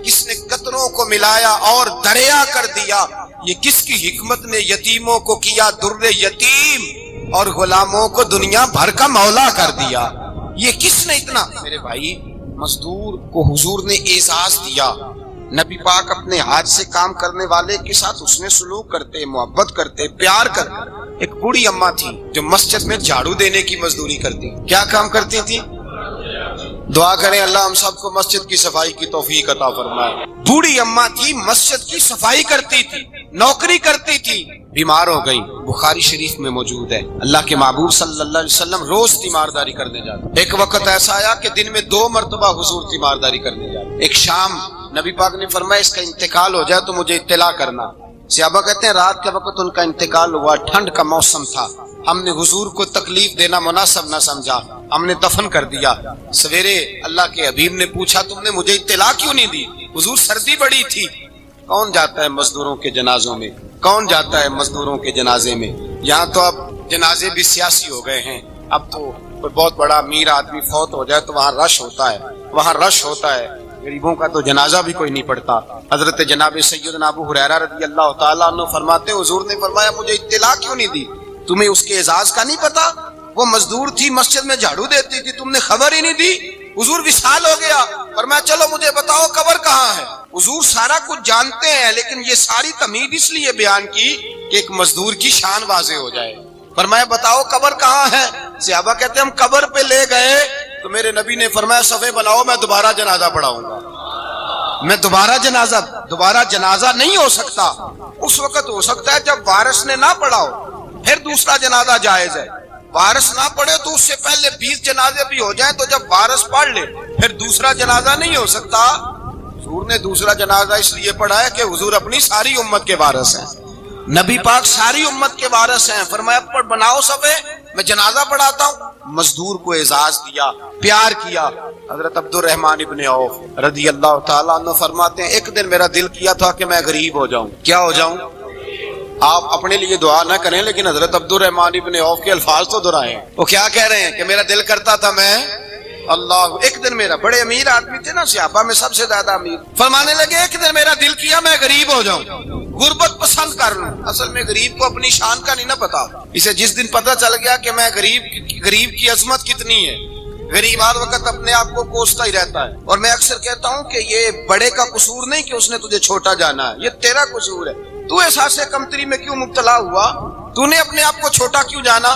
کس نے قطروں کو ملایا اور دریا کر دیا، یہ کس کی حکمت نے یتیموں کو کیا در یتیم اور غلاموں کو دنیا بھر کا مولا کر دیا. یہ کس نے اتنا؟ میرے بھائی مزدور کو حضور نے اعزاز دیا. نبی پاک اپنے ہاتھ سے کام کرنے والے کے ساتھ اس نے سلوک کرتے، محبت کرتے، پیار کرتے. ایک بوڑھی اماں تھی جو مسجد میں جھاڑو دینے کی مزدوری کرتی. کیا کام کرتی تھی؟ دعا کریں اللہ ہم سب کو مسجد کی صفائی کی توفیق عطا فرمائے. بوڑھی اماں تھی، مسجد کی صفائی کرتی تھی، نوکری کرتی تھی، بیمار ہو گئی. بخاری شریف میں موجود ہے اللہ کے محبوب صلی اللہ علیہ وسلم روز تیمارداری کرنے جاتے. ایک وقت ایسا آیا کہ دن میں 2 مرتبہ حضور تیمارداری کرنے جاتے. ایک شام نبی پاک نے فرمایا اس کا انتقال ہو جائے تو مجھے اطلاع کرنا. صحابہ کہتے ہیں رات کے وقت ان کا انتقال ہوا، ٹھنڈ کا موسم تھا، ہم نے حضور کو تکلیف دینا مناسب نہ سمجھا، ہم نے دفن کر دیا. سویرے اللہ کے حبیب نے پوچھا تم نے مجھے اطلاع کیوں نہیں دی؟ حضور سردی بڑی تھی. کون جاتا ہے مزدوروں کے جنازوں میں؟ کون جاتا ہے مزدوروں کے جنازے میں؟ یہاں تو اب جنازے بھی سیاسی ہو گئے ہیں. اب تو کوئی بہت بڑا امیر آدمی فوت ہو جائے تو وہاں رش ہوتا ہے، وہاں رش ہوتا ہے. غریبوں کا تو جنازہ بھی کوئی نہیں پڑتا. حضرت جناب سیدنا ابو ہریرہ رضی اللہ تعالیٰ عنہ فرماتے حضور نے فرمایا مجھے اطلاع کیوں نہیں دی؟ تمہیں اس کے اعزاز کا نہیں پتا؟ وہ مزدور تھی، مسجد میں جھاڑو دیتی تھی، تم نے خبر ہی نہیں دی. حضور وصال ہو گیا، فرمایا چلو مجھے بتاؤ قبر کہاں ہے. حضور سارا کچھ جانتے ہیں لیکن یہ ساری تمہید اس لیے بیان کی کہ ایک مزدور کی شان واضح ہو جائے. فرمایا بتاؤ قبر کہاں ہے. صحابہ کہتے ہیں ہم قبر پہ لے گئے تو میرے نبی نے فرمایا صفے بناؤ میں دوبارہ جنازہ پڑھاؤں گا. میں دوبارہ جنازہ نہیں ہو سکتا. اس وقت ہو سکتا ہے جب وارث نے نہ پڑھاؤ، پھر دوسرا جنازہ جائز ہے. وارث نہ پڑھے تو اس سے پہلے 20 جنازے بھی ہو جائیں تو جب وارث پڑھ لے پھر دوسرا جنازہ نہیں ہو سکتا. حضور نے دوسرا جنازہ اس لیے پڑھا ہے کہ حضور اپنی ساری امت کے وارث ہیں. نبی پاک ساری امت کے وارث ہیں. فرمایا پر بناؤ صفے میں جنازہ پڑھاتا ہوں. مزدور کو اعزاز دیا، پیار کیا. حضرت عبد الرحمن ابن عوف رضی اللہ تعالیٰ عنہ فرماتے ہیں ایک دن میرا دل کیا تھا کہ میں غریب ہو جاؤں. کیا ہو جاؤں؟ آپ اپنے لیے دعا نہ کریں لیکن حضرت عبد الرحمن ابن عوف کے الفاظ تو دہرائیں. وہ کیا کہہ رہے ہیں کہ میرا دل کرتا تھا میں اللہ ایک دن میرا، بڑے امیر آدمی تھے نا صحابہ میں سب سے زیادہ امیر، فرمانے لگے ایک دن میرا دل کیا میں غریب ہو جاؤں، غربت پسند کر لوں. اصل میں غریب کو اپنی شان کا نہیں نہ پتا. اسے جس دن پتا چل گیا کہ میں غریب کی عظمت کتنی ہے، غریب ہر وقت اپنے آپ کو کوستا ہی رہتا ہے. اور میں اکثر کہتا ہوں کہ یہ بڑے کا قصور نہیں کہ اس نے تجھے چھوٹا جانا ہے، یہ تیرا قصور ہے. تو احساس کمتری میں کیوں مبتلا ہوا؟ تو نے اپنے آپ کو چھوٹا کیوں جانا؟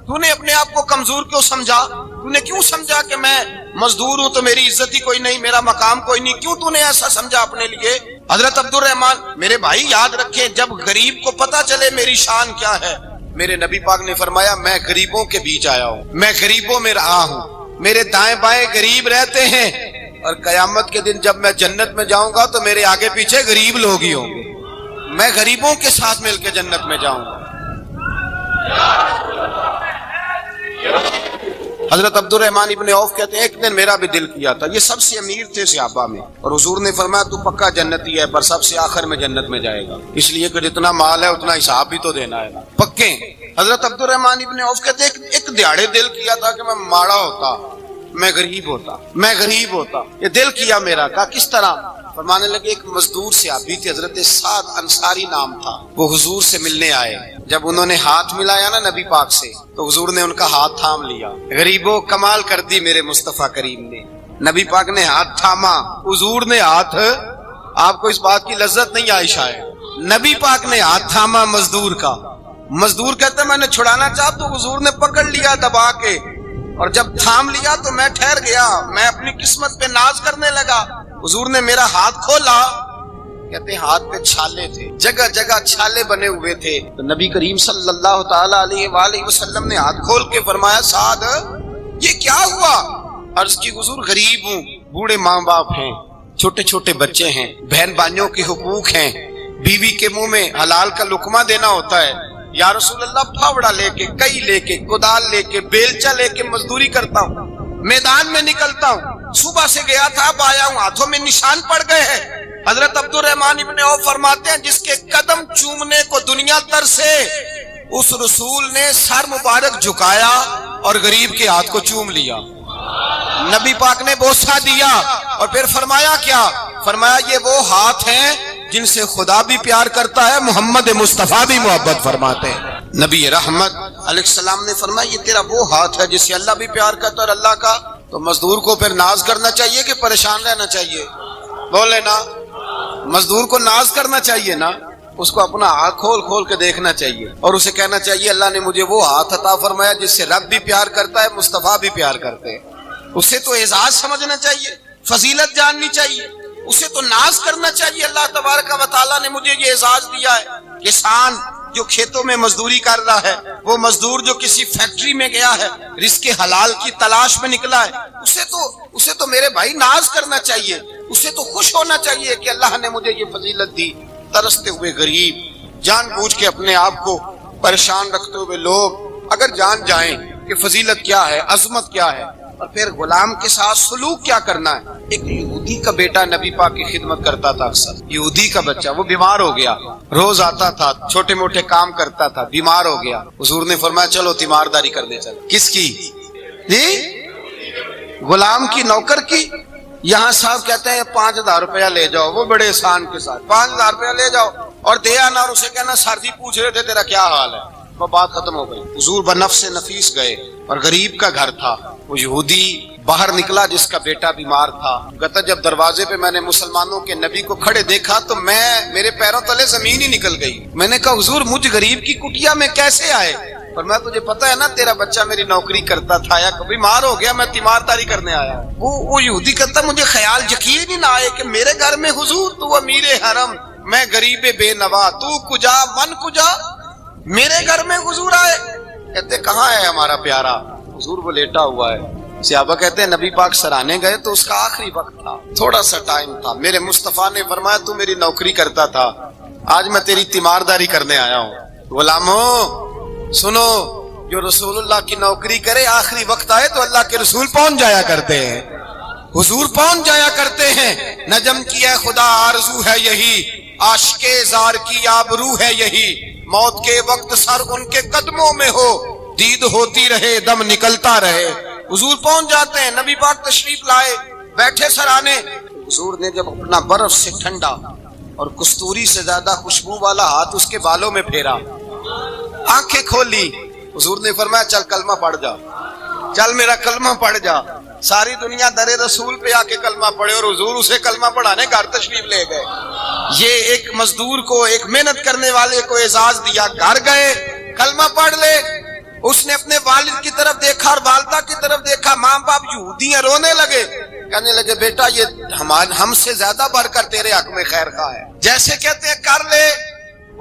تو نے اپنے آپ کو کمزور کیوں سمجھا؟ تو نے کیوں سمجھا کہ میں مزدور ہوں تو میری عزت ہی کوئی نہیں، میرا مقام کوئی نہیں؟ کیوں تو نے ایسا سمجھا اپنے لیے؟ حضرت عبد الرحمن میرے بھائی یاد رکھیں جب غریب کو پتا چلے میری شان کیا ہے، میرے نبی پاک نے فرمایا میں غریبوں کے بیچ آیا ہوں، میں غریبوں میں رہا ہوں، میرے دائیں بائیں غریب رہتے ہیں اور قیامت کے دن جب میں جنت میں جاؤں گا تو میرے آگے پیچھے غریب لوگ ہی ہوں گے. میں غریبوں کے ساتھ مل کے جنت میں جاؤں گا. حضرت عبد الرحمن ابن عوف کہتے ہیں ایک دن میرا بھی دل کیا تھا. یہ سب سے امیر تھے صحابہ میں اور حضور نے فرمایا تو پکا جنتی ہے پر سب سے آخر میں جنت میں جائے گا، اس لیے کہ جتنا مال ہے اتنا حساب بھی تو دینا ہے پکے. حضرت عبد الرحمن ابن عوف کہتے ہیں ایک دیہڑے دل کیا تھا کہ میں ماڑا ہوتا، میں غریب ہوتا. یہ دل کیا میرا. کہا کس طرح؟ فرمانے لگے ایک مزدور صحابی تھے حضرت سعد انصاری نام تھا، وہ حضور سے ملنے آئے. جب انہوں نے ہاتھ ملایا نا نبی پاک سے تو حضور نے ان کا ہاتھ تھام لیا. غریبوں کمال کر دی میرے مصطفیٰ کریم نے. نبی پاک نے ہاتھ تھاما، حضور نے ہاتھ، آپ کو اس بات کی لذت نہیں آئی شاید، نبی پاک نے ہاتھ تھاما مزدور کا. مزدور کہتا میں نے چھڑانا چاہا تو حضور نے پکڑ لیا دبا کے، اور جب تھام لیا تو میں ٹھہر گیا، میں اپنی قسمت پہ ناز کرنے لگا. حضور نے میرا ہاتھ کھولا، کہتے ہیں ہاتھ پہ چھالے تھے، جگہ جگہ چھالے بنے ہوئے تھے. تو نبی کریم صلی اللہ تعالی علیہ وآلہ وسلم نے ہاتھ کھول کے فرمایا سعد یہ کیا ہوا؟ عرض کی حضور غریب ہوں، بوڑھے ماں باپ ہیں، چھوٹے چھوٹے بچے ہیں، بہن بھائیوں کے حقوق ہیں، بیوی کے منہ میں حلال کا لقمہ دینا ہوتا ہے. یا رسول اللہ پھاوڑا لے کے، کئی لے کے، کدال لے کے، بیلچا لے کے مزدوری کرتا ہوں، میدان میں نکلتا ہوں، صبح سے گیا تھا اب آیا ہوں, ہاتھوں میں نشان پڑ گئے ہیں. حضرت عبدالرحمن ابن عوف فرماتے ہیں جس کے قدم چومنے کو دنیا ترسے, اس رسول نے سر مبارک جھکایا اور غریب کے ہاتھ کو چوم لیا. نبی پاک نے بوسہ دیا اور پھر فرمایا کیا؟ فرمایا یہ وہ ہاتھ ہیں جن سے خدا بھی پیار کرتا ہے, محمد مصطفیٰ بھی محبت فرماتے ہیں. نبی رحمت علیہ السلام نے فرمایا یہ تیرا وہ ہاتھ ہے جس سے اللہ بھی پیار کرتا ہے اور اللہ کا. تو مزدور کو پھر ناز کرنا چاہیے کہ پریشان رہنا چاہیے؟ بولے نا, مزدور کو ناز کرنا چاہیے نا, اس کو اپنا ہاتھ کھول کھول کے دیکھنا چاہیے اور اسے کہنا چاہیے اللہ نے مجھے وہ ہاتھ عطا فرمایا جس سے رب بھی پیار کرتا ہے, مصطفیٰ بھی پیار کرتے ہیں. اسے تو اعزاز سمجھنا چاہیے, فضیلت جاننی چاہیے, اسے تو ناز کرنا چاہیے. اللہ تبارک و تعالیٰ نے مجھے یہ اعزاز دیا ہے. کسان جو کھیتوں میں مزدوری کر رہا ہے, وہ مزدور جو کسی فیکٹری میں گیا ہے, رزق حلال کی تلاش میں نکلا ہے, اسے تو میرے بھائی ناز کرنا چاہیے, اسے تو خوش ہونا چاہیے کہ اللہ نے مجھے یہ فضیلت دی. ترستے ہوئے غریب, جان بوجھ کے اپنے آپ کو پریشان رکھتے ہوئے لوگ اگر جان جائیں کہ فضیلت کیا ہے, عظمت کیا ہے, اور پھر غلام کے ساتھ سلوک کیا کرنا ہے. ایک یہودی کا بیٹا نبی پاک کی خدمت کرتا تھا اکثر, یہودی کا بچہ, وہ بیمار ہو گیا, روز آتا تھا, چھوٹے موٹے کام کرتا تھا, بیمار ہو گیا. حضور نے فرمایا چلو تیمارداری کرنے چلو. کس کی جی؟ غلام کی, نوکر کی. یہاں صاحب کہتے ہیں 5,000 روپیہ لے جاؤ, وہ بڑے احسان کے ساتھ 5,000 روپیہ لے جاؤ اور دے آنا, اور اسے کہنا سر جی پوچھ رہے تھے تیرا کیا حال ہے, وہ بات ختم ہو گئی. حضور بنفس نفیس گئے اور غریب کا گھر تھا, وہ یہودی باہر نکلا جس کا بیٹا بیمار تھا. کہتا جب دروازے پہ میں نے مسلمانوں کے نبی کو کھڑے دیکھا تو میرے پیروں تلے زمین ہی نکل گئی. میں نے کہا حضور مجھ غریب کی کٹیا میں کیسے آئے؟ پر میں تجھے پتا ہے نا تیرا بچہ میری نوکری کرتا تھا, یا بیمار ہو گیا, میں تیمارداری کرنے آیا. وہ یہودی کہتا مجھے خیال یقین ہی نہ آئے کہ میرے گھر میں حضور, تو امیر حرم, میں غریب بے نوا, تو کجا من کجا, میرے گھر میں حضور آئے. کہتے کہاں ہے ہمارا پیارا؟ حضور وہ لیٹا ہوا ہے. صحابہ کہتے ہیں نبی پاک سرانے گئے تو اس کا آخری وقت تھا, تھوڑا سا ٹائم تھا. میرے مصطفیٰ نے فرمایا تو میری نوکری کرتا تھا, آج میں تیری تیمارداری کرنے آیا ہوں. غلاموں سنو, جو رسول اللہ کی نوکری کرے آخری وقت آئے تو اللہ کے رسول پہنچ جایا کرتے ہیں, حضور پہنچ جایا کرتے ہیں. نجم کی ہے خدا آرزو ہے یہی, عاشق زار کی آبرو ہے یہی, موت کے وقت سر ان کے قدموں میں ہو, دید ہوتی رہے دم نکلتا رہے. حضور پہنچ جاتے ہیں. نبی پاک تشریف لائے, بیٹھے سرانے. حضور نے جب اپنا برف سے ٹھنڈا اور کستوری سے زیادہ خوشبو والا ہاتھ اس کے بالوں میں پھیرا, آنکھیں کھولی, حضور نے فرمایا چل کلمہ پڑھ جا, چل میرا کلمہ پڑھ جا. ساری دنیا در رسول پہ آ کے کلمہ پڑھے اور حضور اسے کلمہ پڑھانے گھر تشریف لے گئے. یہ ایک مزدور کو, ایک محنت کرنے والے کو اعزاز دیا. گھر گئے, کلمہ پڑھ لے. اس نے اپنے والد کی طرف دیکھا اور والدہ کی طرف دیکھا, ماں باپ یہودی ہیں, رونے لگے, کہنے لگے بیٹا یہ ہم سے زیادہ بڑھ کر تیرے حق میں خیر خواہ ہے, جیسے کہتے ہیں کر لے.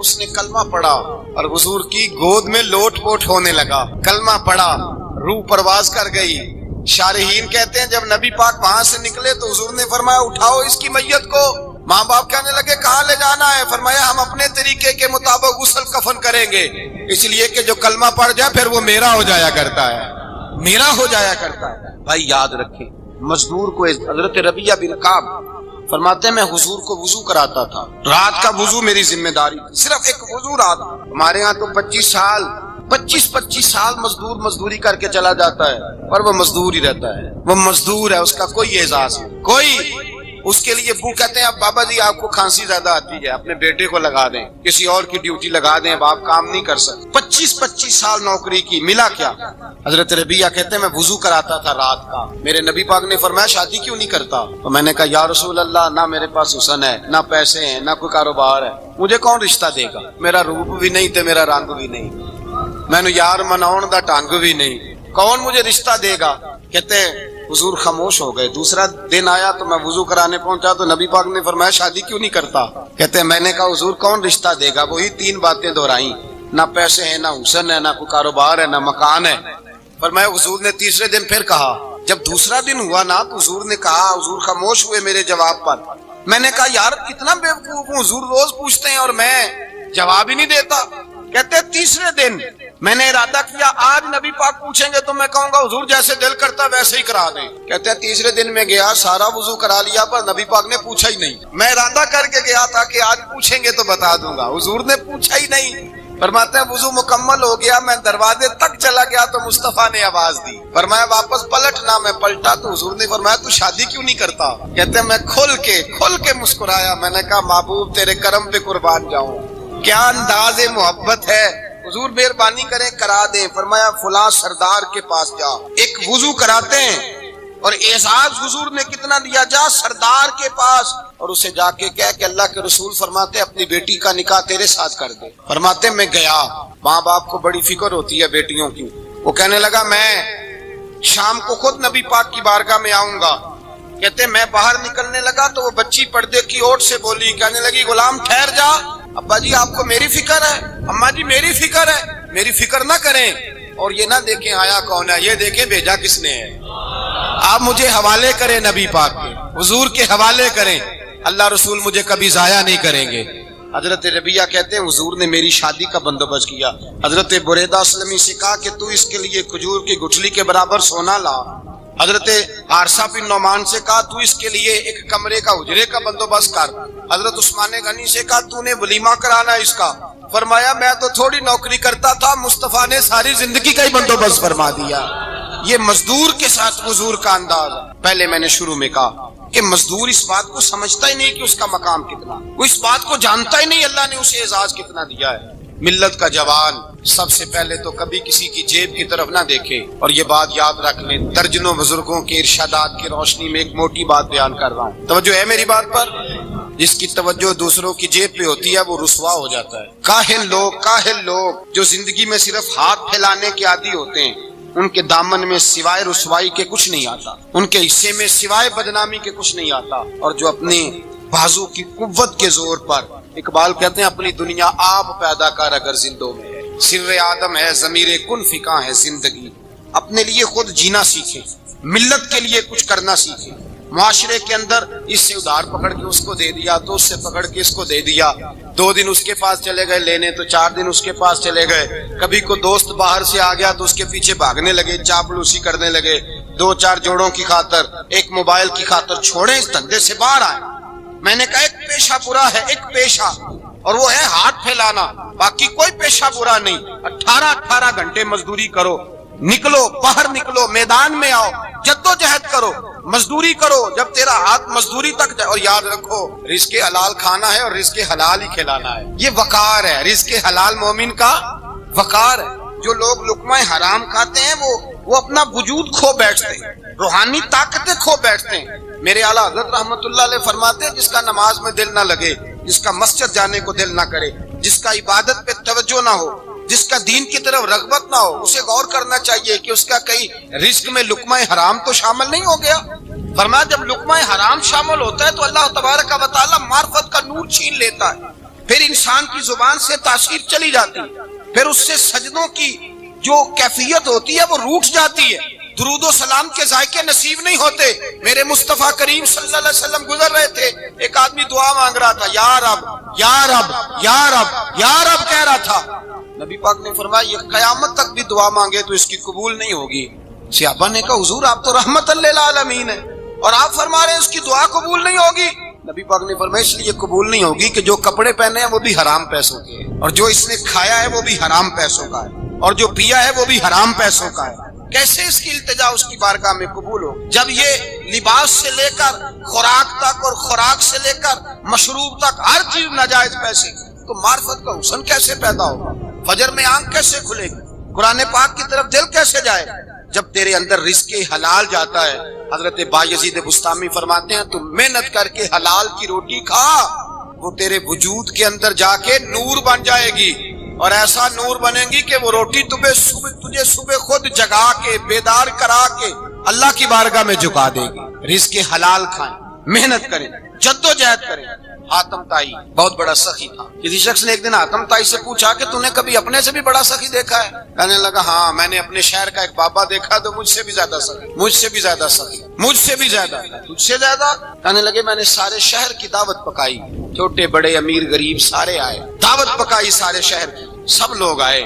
اس نے کلمہ پڑھا اور حضور کی گود میں لوٹ پوٹ ہونے لگا. کلمہ پڑھا, روح پرواز کر گئی. شارحین کہتے ہیں جب نبی پاک وہاں سے نکلے تو حضور نے فرمایا اٹھاؤ اس کی میت کو. ماں باپ کہنے لگے کہاں لے جانا ہے؟ فرمایا ہم اپنے طریقے کے مطابق غسل کفن کریں گے, اس لیے کہ جو کلمہ پڑھ جائے پھر وہ میرا ہو جایا کرتا ہے, میرا ہو جایا کرتا ہے. بھائی یاد رکھیں, مزدور کو حضرت ربیعہ بن کعب فرماتے ہیں میں حضور کو وضو کراتا تھا, رات کا وضو میری ذمہ داری تھی, صرف ایک وضو رات. ہمارے ہاں تو 25 سال مزدور مزدوری کر کے چلا جاتا ہے, اور وہ مزدور ہی رہتا ہے, وہ مزدور ہے, اس کا کوئی اعزاز نہیں, کوئی. اس کے لیے وہ کہتے ہیں اب بابا جی آپ کو کھانسی زیادہ آتی ہے, اپنے بیٹے کو لگا دیں, کسی اور کی ڈیوٹی لگا دیں, اب آپ کام نہیں کر سکتے. 25 سال نوکری کی, ملا کیا؟ حضرت ربیعہ کہتے ہیں میں وضو کراتا تھا رات کا. میرے نبی پاک نے فرمایا شادی کیوں نہیں کرتا؟ تو میں نے کہا یا رسول اللہ نہ میرے پاس حسن ہے, نہ پیسے ہیں, نہ کوئی کاروبار ہے, مجھے کون رشتہ دے گا؟ میرا روپ بھی نہیں تے میرا رنگ بھی نہیں, میں نے یار مناؤن دا ٹانگ بھی نہیں, کون مجھے رشتہ دے گا؟ کہتے ہیں حضور خاموش ہو گئے. دوسرا دن آیا تو میں وضو کرانے پہنچا تو نبی پاک نے فرمایا شادی کیوں نہیں کرتا؟ کہتے ہیں میں نے کہا حضور کون رشتہ دے گا؟ وہی 3 باتیں دہرائیں, نہ پیسے ہیں, نہ حسن ہے, نہ کوئی کاروبار ہے, نہ مکان ہے. فرمایا حضور نے تیسرے دن پھر کہا. جب دوسرا دن ہوا نا تو حضور نے کہا, حضور خاموش ہوئے میرے جواب پر. میں نے کہا یار کتنا بیوقوف ہوں, حضور روز پوچھتے ہیں اور میں جواب ہی نہیں دیتا. کہتے ہیں تیسرے دن میں نے ارادہ کیا آج نبی پاک پوچھیں گے تو میں کہوں گا حضور جیسے دل کرتا ویسے ہی کرا دیں. کہتے ہیں تیسرے دن میں گیا, سارا وضو کرا لیا, پر نبی پاک نے پوچھا ہی نہیں. میں ارادہ کر کے گیا تھا کہ آج پوچھیں گے تو بتا دوں گا, حضور نے پوچھا ہی نہیں. فرماتے ہیں وضو مکمل ہو گیا, میں دروازے تک چلا گیا تو مصطفیٰ نے آواز دی. فرمایا واپس پلٹنا. میں پلٹا تو حضور نے فرمایا تو شادی کیوں نہیں کرتا؟ کہتے ہیں میں کھل کے مسکرایا. میں نے کہا محبوب تیرے کرم پہ قربان جاؤں, کیا انداز محبت ہے. حضور مہربانی کریں کرا دیں. فرمایا فلاں سردار کے پاس جا, ایک وضو کراتے ہیں, اور اعزاز حضور نے کتنا دیا, جا سردار کے پاس اور اسے جا کے کہہ کہ اللہ کے رسول فرماتے اپنی بیٹی کا نکاح تیرے ساتھ کر دے. فرماتے میں گیا, ماں باپ کو بڑی فکر ہوتی ہے بیٹیوں کی. وہ کہنے لگا میں شام کو خود نبی پاک کی بارگاہ میں آؤں گا. کہتے میں باہر نکلنے لگا تو وہ بچی پردے کی اوٹ سے بولی, کہنے لگی غلام ٹھہر جا, ابا جی آپ کو میری فکر ہے, اماں جی میری فکر ہے. میری فکر نہ کریں اور یہ نہ دیکھیں آیا کون ہے, یہ دیکھیں بھیجا کس نے ہے. آپ مجھے حوالے کریں نبی پاک کے, حضور کے حوالے کریں, اللہ رسول مجھے کبھی ضائع نہیں کریں گے. حضرت ربیہ کہتے ہیں حضور نے میری شادی کا بندوبست کیا. حضرت بریدہ اسلمی سے کہا کہ تو اس کے لیے کھجور کی گٹھلی کے برابر سونا لا. حضرت حارثہ بن نعمان سے کہا تو اس کے لیے ایک کمرے کا حجرے کا بندوبست کر. حضرت عثمان غنی سے کہا تو نے ولیمہ کرانا اس کا. فرمایا میں تو تھوڑی نوکری کرتا تھا, مصطفیٰ نے ساری زندگی کا ہی بندوبست فرما دیا. یہ مزدور کے ساتھ حضور کا انداز. پہلے میں نے شروع میں کہا کہ مزدور اس بات کو سمجھتا ہی نہیں کہ اس کا مقام کتنا, وہ اس بات کو جانتا ہی نہیں اللہ نے اسے اعزاز کتنا دیا ہے. ملت کا جوان سب سے پہلے تو کبھی کسی کی جیب کی طرف نہ دیکھے. اور یہ بات یاد رکھ لیں, درجنوں بزرگوں کے ارشادات کی روشنی میں ایک موٹی بات بیان کر رہا ہوں, توجہ ہے میری بات پر. جس کی توجہ دوسروں کی جیب پہ ہوتی ہے وہ رسوا ہو جاتا ہے. کاہل لوگ جو زندگی میں صرف ہاتھ پھیلانے کے عادی ہوتے ہیں, ان کے دامن میں سوائے رسوائی کے کچھ نہیں آتا, ان کے حصے میں سوائے بدنامی کے کچھ نہیں آتا. اور جو اپنے بازو کی قوت کے زور پر, اقبال کہتے ہیں اپنی دنیا آپ پیدا کر اگر زندوں میں ہے, سر آدم ہے ضمیر کن فکاں ہے زندگی. اپنے لیے خود جینا سیکھیں, ملت کے لیے کچھ کرنا سیکھیں. معاشرے کے اندر اس سے ادھار پکڑ کے اس کو دے دیا, تو اس سے پکڑ کے اس کو دے دیا. 2 دن اس کے پاس چلے گئے لینے, تو 4 دن اس کے پاس چلے گئے. کبھی کو دوست باہر سے آ گیا تو اس کے پیچھے بھاگنے لگے, چاپلوسی کرنے لگے. 2-4 جوڑوں کی خاطر, ایک موبائل کی خاطر چھوڑیں اس دھندے سے باہر آئیں. میں نے کہا ایک پیشہ برا ہے, ایک پیشہ, اور وہ ہے ہاتھ پھیلانا. باقی کوئی پیشہ برا نہیں. 18 گھنٹے مزدوری کرو, نکلو باہر, نکلو میدان میں آؤ, جدوجہد کرو, مزدوری کرو جب تیرا ہاتھ مزدوری تک جائے. اور یاد رکھو رزق حلال کھانا ہے اور رزق حلال ہی کھلانا ہے. یہ وقار ہے, رزق حلال مومن کا وقار ہے. جو لوگ لقمہ حرام کھاتے ہیں وہ اپنا وجود کھو بیٹھتے ہیں, روحانی طاقتیں کھو بیٹھتے ہیں. میرے اعلیٰ حضرت رحمت اللہ علیہ فرماتے ہیں جس کا نماز میں دل نہ لگے, جس کا مسجد جانے کو دل نہ کرے, جس کا عبادت پہ توجہ نہ ہو, جس کا دین کی طرف رغبت نہ ہو, اسے غور کرنا چاہیے کہ اس کا کہیں رزق میں لقمہ حرام تو شامل نہیں ہو گیا. فرمایا جب لقمہ حرام شامل ہوتا ہے تو اللہ تبارک و تعالی معرفت کا نور چھین لیتا ہے. پھر انسان کی زبان سے تاثیر چلی جاتی ہے, پھر اس سے سجدوں کی جو کیفیت ہوتی ہے وہ روٹ جاتی ہے. درود و سلام کے ذائقے نصیب نہیں ہوتے. میرے مصطفیٰ کریم صلی اللہ علیہ وسلم گزر رہے تھے, ایک آدمی دعا مانگ رہا تھا, یا رب یا رب یا رب یا رب کہہ رہا تھا. نبی پاک نے فرمایا یہ قیامت تک بھی دعا مانگے تو اس کی قبول نہیں ہوگی. صحابہ نے کہا حضور آپ تو رحمت للعالمین ہیں اور آپ فرما رہے ہیں اس کی دعا قبول نہیں ہوگی. نبی پاک نے فرمایا اس لیے قبول نہیں ہوگی کہ جو کپڑے پہنے ہیں وہ بھی حرام پیسوں کے ہیں, اور جو اس نے کھایا ہے وہ بھی حرام پیسوں کا ہے, اور جو پیا ہے وہ بھی حرام پیسوں کا ہے. کیسے اس کی التجا اس کی بارگاہ میں قبول ہو جب یہ لباس سے لے کر خوراک تک اور خوراک سے لے کر مشروب تک ہر چیز ناجائز پیسے, تو معرفت کا حسن کیسے پیدا ہوگا؟ فجر میں آنکھ کیسے کھلے گی؟ قرآن پاک کی طرف دل کیسے جائے جب تیرے اندر رزق حلال جاتا ہے؟ حضرت بایزید بستامی فرماتے ہیں تو محنت کر کے حلال کی روٹی کھا, وہ تیرے وجود کے اندر جا کے نور بن جائے گی, اور ایسا نور بنے گی کہ وہ روٹی تجھے صبح خود جگا کے بیدار کرا کے اللہ کی بارگاہ میں جھکا دے گی. رزق حلال کھائیں, محنت کریں, جدوجہد کریں. حاتم طائی بہت بڑا سخی تھا. کسی شخص نے ایک دن حاتم طائی سے پوچھا کہ تو نے کبھی اپنے سے بھی بڑا سخی دیکھا ہے؟ کہنے لگا ہاں میں نے اپنے شہر کا ایک بابا دیکھا تو مجھ سے بھی زیادہ سخی, مجھ سے بھی زیادہ سخی, مجھ سے بھی زیادہ, تجھ سے زیادہ. کہنے لگے میں نے سارے شہر کی دعوت پکائی, چھوٹے بڑے امیر غریب سارے آئے, دعوت پکائی سارے شہر کی, سب لوگ آئے.